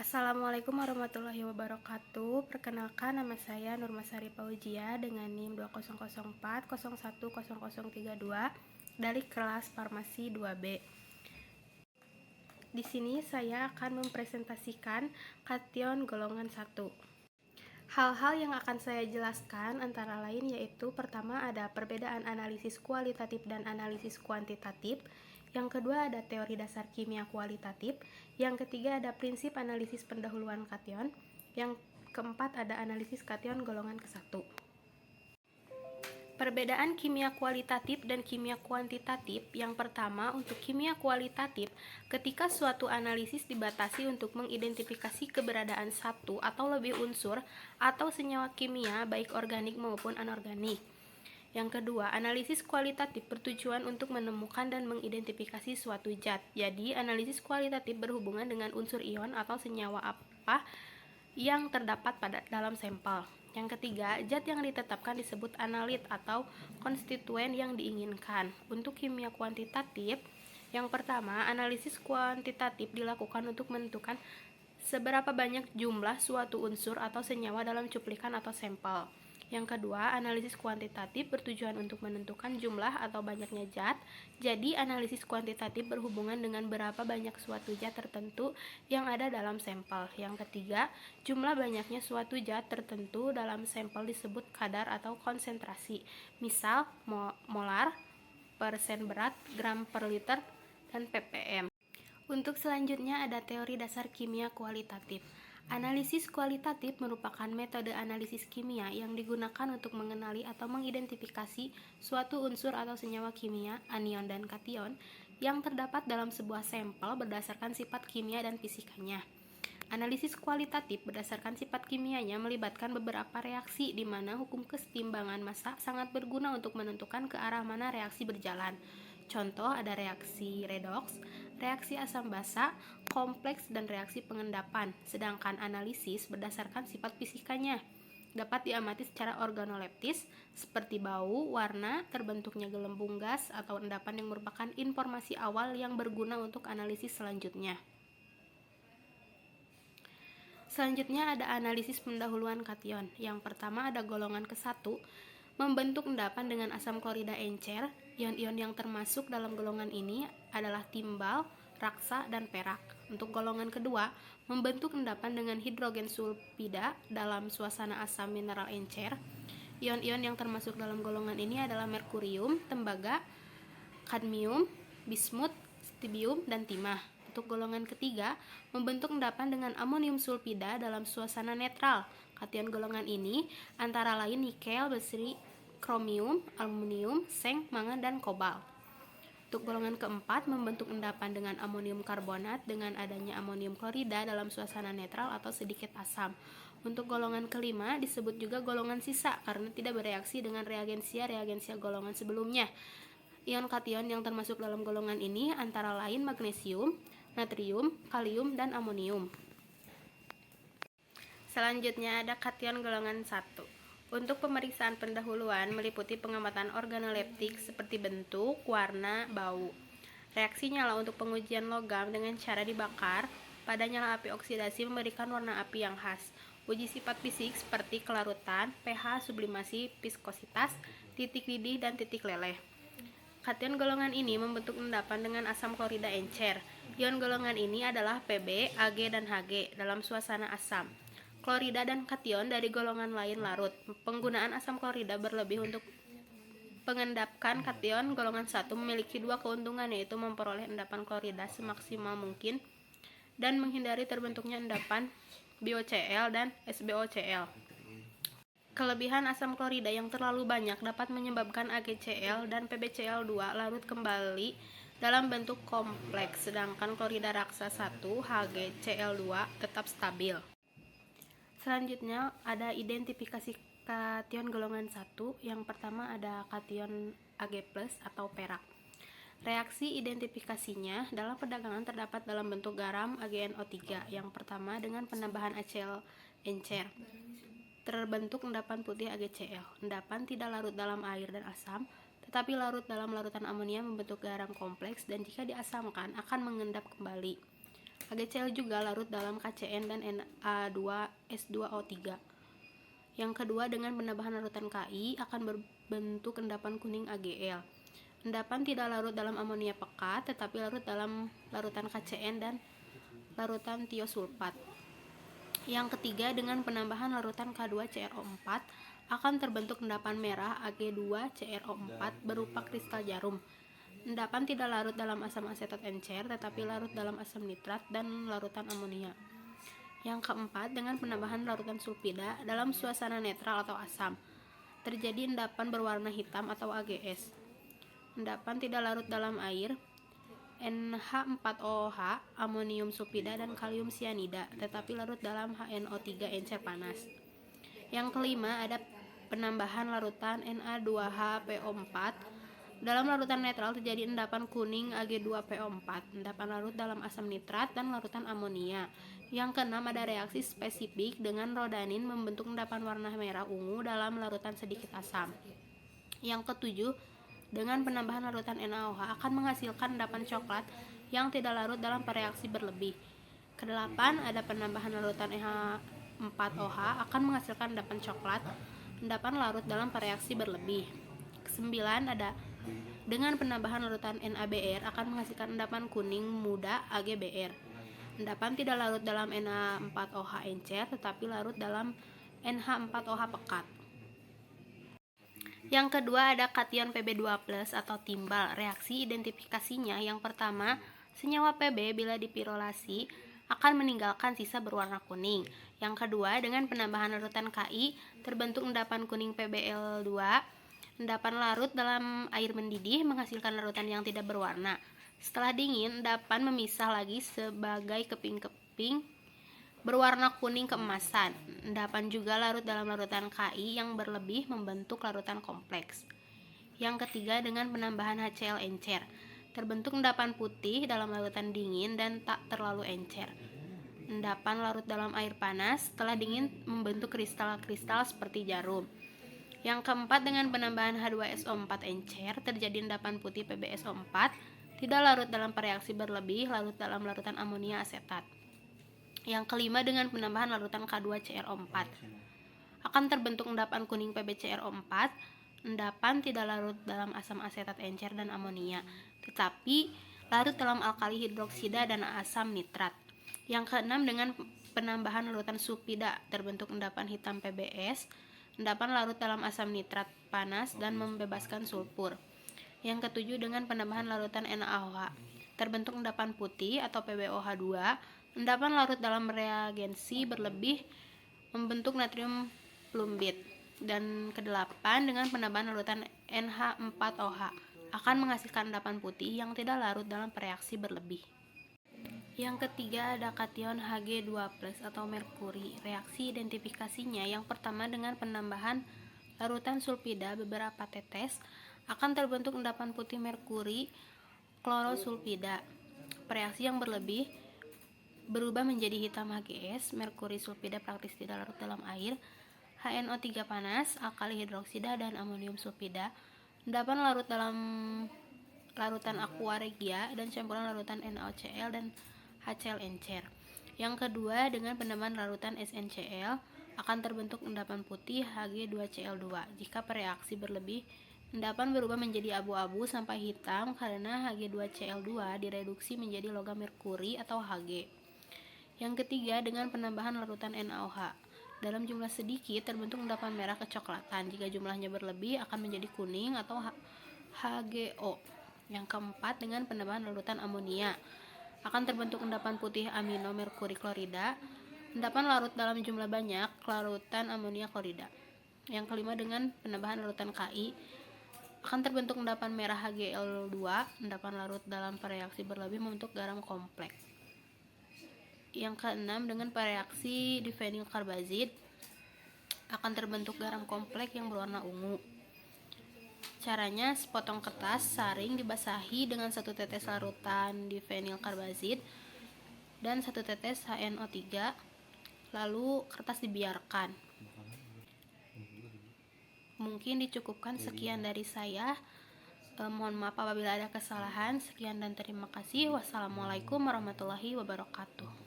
Assalamualaikum warahmatullahi wabarakatuh. Perkenalkan, nama saya Nurmasari Paujia dengan NIM 2004010032 dari kelas Farmasi 2B. Di sini saya akan mempresentasikan kation golongan 1. Hal-hal yang akan saya jelaskan antara lain yaitu pertama ada perbedaan analisis kualitatif dan analisis kuantitatif. Yang kedua ada teori dasar kimia kualitatif. Yang ketiga ada prinsip analisis pendahuluan kation. Yang keempat ada analisis kation golongan ke-1. Perbedaan kimia kualitatif dan kimia kuantitatif. Yang pertama, untuk kimia kualitatif, ketika suatu analisis dibatasi untuk mengidentifikasi keberadaan satu atau lebih unsur atau senyawa kimia baik organik maupun anorganik. Yang kedua, analisis kualitatif bertujuan untuk menemukan dan mengidentifikasi suatu zat. Jadi, analisis kualitatif berhubungan dengan unsur ion atau senyawa apa yang terdapat dalam sampel. Yang ketiga, zat yang ditetapkan disebut analit atau konstituen yang diinginkan. Untuk kimia kuantitatif, yang pertama, analisis kuantitatif dilakukan untuk menentukan seberapa banyak jumlah suatu unsur atau senyawa dalam cuplikan atau sampel. Yang kedua, analisis kuantitatif bertujuan untuk menentukan jumlah atau banyaknya zat. Jadi, analisis kuantitatif berhubungan dengan berapa banyak suatu zat tertentu yang ada dalam sampel. Yang ketiga, jumlah banyaknya suatu zat tertentu dalam sampel disebut kadar atau konsentrasi. Misal, molar, persen berat, gram per liter, dan ppm. Untuk selanjutnya ada teori dasar kimia kualitatif. Analisis kualitatif merupakan metode analisis kimia yang digunakan untuk mengenali atau mengidentifikasi suatu unsur atau senyawa kimia, anion dan kation, yang terdapat dalam sebuah sampel berdasarkan sifat kimia dan fisikanya. Analisis kualitatif berdasarkan sifat kimianya melibatkan beberapa reaksi di mana hukum kesetimbangan massa sangat berguna untuk menentukan ke arah mana reaksi berjalan. Contoh ada reaksi redoks, reaksi asam basa, kompleks, dan reaksi pengendapan. Sedangkan analisis berdasarkan sifat fisikanya dapat diamati secara organoleptis seperti bau, warna, terbentuknya gelembung gas, atau endapan yang merupakan informasi awal yang berguna untuk analisis selanjutnya. Selanjutnya ada analisis pendahuluan kation. Yang pertama ada golongan ke-1, membentuk endapan dengan asam klorida encer. Ion-ion yang termasuk dalam golongan ini adalah timbal, raksa, dan perak. Untuk golongan kedua, membentuk endapan dengan hidrogen sulfida dalam suasana asam mineral encer. Ion-ion yang termasuk dalam golongan ini adalah merkurium, tembaga, kadmium, bismut, stibium, dan timah. Untuk golongan ketiga, membentuk endapan dengan amonium sulfida dalam suasana netral. Kation golongan ini antara lain nikel, besi, kromium, aluminium, seng, mangan, dan kobalt. Untuk golongan keempat, membentuk endapan dengan amonium karbonat dengan adanya amonium klorida dalam suasana netral atau sedikit asam. Untuk golongan kelima disebut juga golongan sisa karena tidak bereaksi dengan reagensia golongan sebelumnya. Ion kation yang termasuk dalam golongan ini antara lain magnesium, natrium, kalium, dan amonium. Selanjutnya ada kation golongan 1. Untuk pemeriksaan pendahuluan meliputi pengamatan organoleptik seperti bentuk, warna, bau. Reaksi nyala untuk pengujian logam dengan cara dibakar pada nyala api oksidasi memberikan warna api yang khas. Uji sifat fisik seperti kelarutan, pH, sublimasi, viskositas, titik didih, dan titik leleh. Kation golongan ini membentuk endapan dengan asam klorida encer. Ion golongan ini adalah Pb, Ag, dan Hg dalam suasana asam. Klorida dan kation dari golongan lain larut. Penggunaan asam klorida berlebih untuk pengendapkan kation golongan 1 memiliki dua keuntungan, yaitu memperoleh endapan klorida semaksimal mungkin dan menghindari terbentuknya endapan BOCl dan SbOCl. Kelebihan asam klorida yang terlalu banyak dapat menyebabkan AgCl dan PbCl2 larut kembali dalam bentuk kompleks, sedangkan klorida raksa 1 HgCl2 tetap stabil. Selanjutnya ada identifikasi kation golongan 1. Yang pertama ada kation Ag+ atau perak. Reaksi identifikasinya dalam perdagangan terdapat dalam bentuk garam AgNO3. Yang pertama dengan penambahan HCl encer. Terbentuk endapan putih AgCl. Endapan tidak larut dalam air dan asam, tetapi larut dalam larutan amonia membentuk garam kompleks dan jika diasamkan akan mengendap kembali. HgCl juga larut dalam KCN dan Na2S2O3. Yang kedua, dengan penambahan larutan Ki akan berbentuk endapan kuning AgL. Endapan tidak larut dalam amonia pekat, tetapi larut dalam larutan KCN dan larutan tiosulfat. Yang ketiga, dengan penambahan larutan K2CrO4 akan terbentuk endapan merah Ag2CrO4 berupa kristal jarum. Endapan tidak larut dalam asam asetat encer, tetapi larut dalam asam nitrat dan larutan amonia. Yang keempat, dengan penambahan larutan sulfida dalam suasana netral atau asam, terjadi endapan berwarna hitam atau AgS. Endapan tidak larut dalam air, NH4OH, amonium sulfida, dan kalium sianida, tetapi larut dalam HNO3 encer panas. Yang kelima, ada penambahan larutan Na2HPO4. Dalam larutan netral terjadi endapan kuning Ag2PO4, endapan larut dalam asam nitrat dan larutan amonia. Yang keenam, ada reaksi spesifik dengan rodanin membentuk endapan warna merah ungu dalam larutan sedikit asam. Yang ketujuh, dengan penambahan larutan NaOH akan menghasilkan endapan coklat yang tidak larut dalam reaksi berlebih. Kedelapan, ada penambahan larutan NH4OH akan menghasilkan endapan coklat, endapan larut dalam reaksi berlebih. Kesembilan, ada dengan penambahan larutan NaBr akan menghasilkan endapan kuning muda AgBr. Endapan tidak larut dalam Na4OH encer, tetapi larut dalam NH4OH pekat. Yang kedua, ada kation Pb2+ atau timbal. Reaksi identifikasinya yang pertama, senyawa Pb bila dipirolasi akan meninggalkan sisa berwarna kuning. Yang kedua, dengan penambahan larutan Ki terbentuk endapan kuning PbL2. Endapan larut dalam air mendidih menghasilkan larutan yang tidak berwarna. Setelah dingin, endapan memisah lagi sebagai keping-keping berwarna kuning keemasan. Endapan juga larut dalam larutan Ki yang berlebih membentuk larutan kompleks. Yang ketiga, dengan penambahan HCl encer, terbentuk endapan putih dalam larutan dingin dan tak terlalu encer. Endapan larut dalam air panas, setelah dingin membentuk kristal-kristal seperti jarum. Yang keempat, dengan penambahan H2SO4 encer, terjadi endapan putih PbSO4, tidak larut dalam reaksi berlebih, larut dalam larutan amonia asetat. Yang kelima, dengan penambahan larutan K2CrO4, akan terbentuk endapan kuning PbCrO4, endapan tidak larut dalam asam asetat encer dan amonia, tetapi larut dalam alkali hidroksida dan asam nitrat. Yang keenam, dengan penambahan larutan sulfida, terbentuk endapan hitam PbS, endapan larut dalam asam nitrat panas dan membebaskan sulfur. Yang ketujuh, dengan penambahan larutan NaOH, terbentuk endapan putih atau PbOH2, endapan larut dalam reagensi berlebih membentuk natrium plumbit. Dan kedelapan, dengan penambahan larutan NH4OH akan menghasilkan endapan putih yang tidak larut dalam reaksi berlebih. Yang ketiga, ada kation Hg2+ atau merkuri. Reaksi identifikasinya yang pertama, dengan penambahan larutan sulfida beberapa tetes akan terbentuk endapan putih merkuri klorosulfida. Reaksi yang berlebih berubah menjadi hitam HgS. Merkuri sulfida praktis tidak larut dalam air. HNO3 panas, alkali hidroksida, dan amonium sulfida. Endapan larut dalam larutan aqua regia dan campuran larutan NaOCl dan HCl encer. Yang kedua, dengan penambahan larutan SnCl akan terbentuk endapan putih Hg2Cl2. Jika bereaksi berlebih, endapan berubah menjadi abu-abu sampai hitam karena Hg2Cl2 direduksi menjadi logam merkuri atau Hg. Yang ketiga, dengan penambahan larutan NaOH dalam jumlah sedikit terbentuk endapan merah kecoklatan. Jika jumlahnya berlebih akan menjadi kuning atau HgO. Yang keempat, dengan penambahan larutan amonia akan terbentuk endapan putih amino merkuri klorida. Endapan larut dalam jumlah banyak larutan amonia klorida. Yang kelima, dengan penambahan larutan Ki akan terbentuk endapan merah HgL2. Endapan larut dalam reaksi berlebih membentuk garam kompleks. Yang keenam, dengan reaksi divinyl karbazid akan terbentuk garam kompleks yang berwarna ungu. Caranya, sepotong kertas saring dibasahi dengan 1 tetes larutan divinyl karbazid dan 1 tetes HNO3, lalu kertas dibiarkan. Mungkin dicukupkan sekian dari saya. Mohon maaf apabila ada kesalahan. Sekian dan terima kasih. Wassalamualaikum warahmatullahi wabarakatuh.